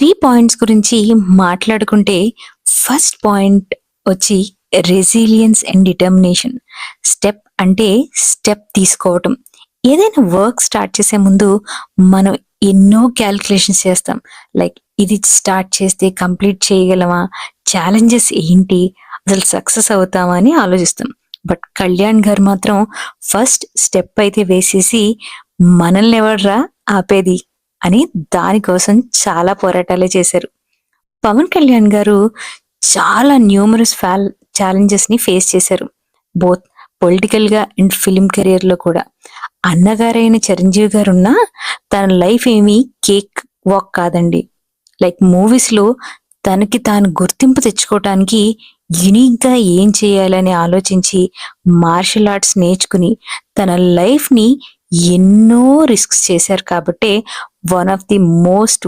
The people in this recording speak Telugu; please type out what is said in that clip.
3 పాయింట్స్ గురించి మాట్లాడుకుంటే ఫస్ట్ పాయింట్ వచ్చి రెసిలియన్స్ అండ్ డిటర్మినేషన్. స్టెప్ అంటే స్టెప్ తీసుకోవటం. ఏదైనా వర్క్ స్టార్ట్ చేసే ముందు మనం ఎన్నో క్యాలిక్యులేషన్స్ చేస్తాం. లైక్ ఇది స్టార్ట్ చేస్తే కంప్లీట్ చేయగలమా? ఛాలెంజెస్ ఏంటి? అసలు సక్సెస్ అవుతామా అని ఆలోచిస్తాం. బట్ కళ్యాణ్ గారు మాత్రం ఫస్ట్ స్టెప్ అయితే వేసేసి మనల్ని ఎవర్రా ఆపేది అని దానికోసం చాలా పోరాటాలే చేశారు. పవన్ కళ్యాణ్ గారు చాలా న్యూమరస్ ఛాలెంజెస్ ని ఫేస్ చేశారు. బోత్ పొలిటికల్ గా అండ్ ఫిలిం కెరియర్ లో కూడా. అన్నగారైన చిరంజీవి గారు ఉన్నా తన లైఫ్ ఏమీ కేక్ వాక్ కాదండి. లైక్ మూవీస్ లో తనకి తాను గుర్తింపు తెచ్చుకోవటానికి యునిక్ గా ఏం చేయాలని ఆలోచించి మార్షల్ ఆర్ట్స్ నేర్చుకుని తన లైఫ్ ని ఎన్నో రిస్క్స్ చేశారు కాబట్టే వన్ ఆఫ్ ది మోస్ట్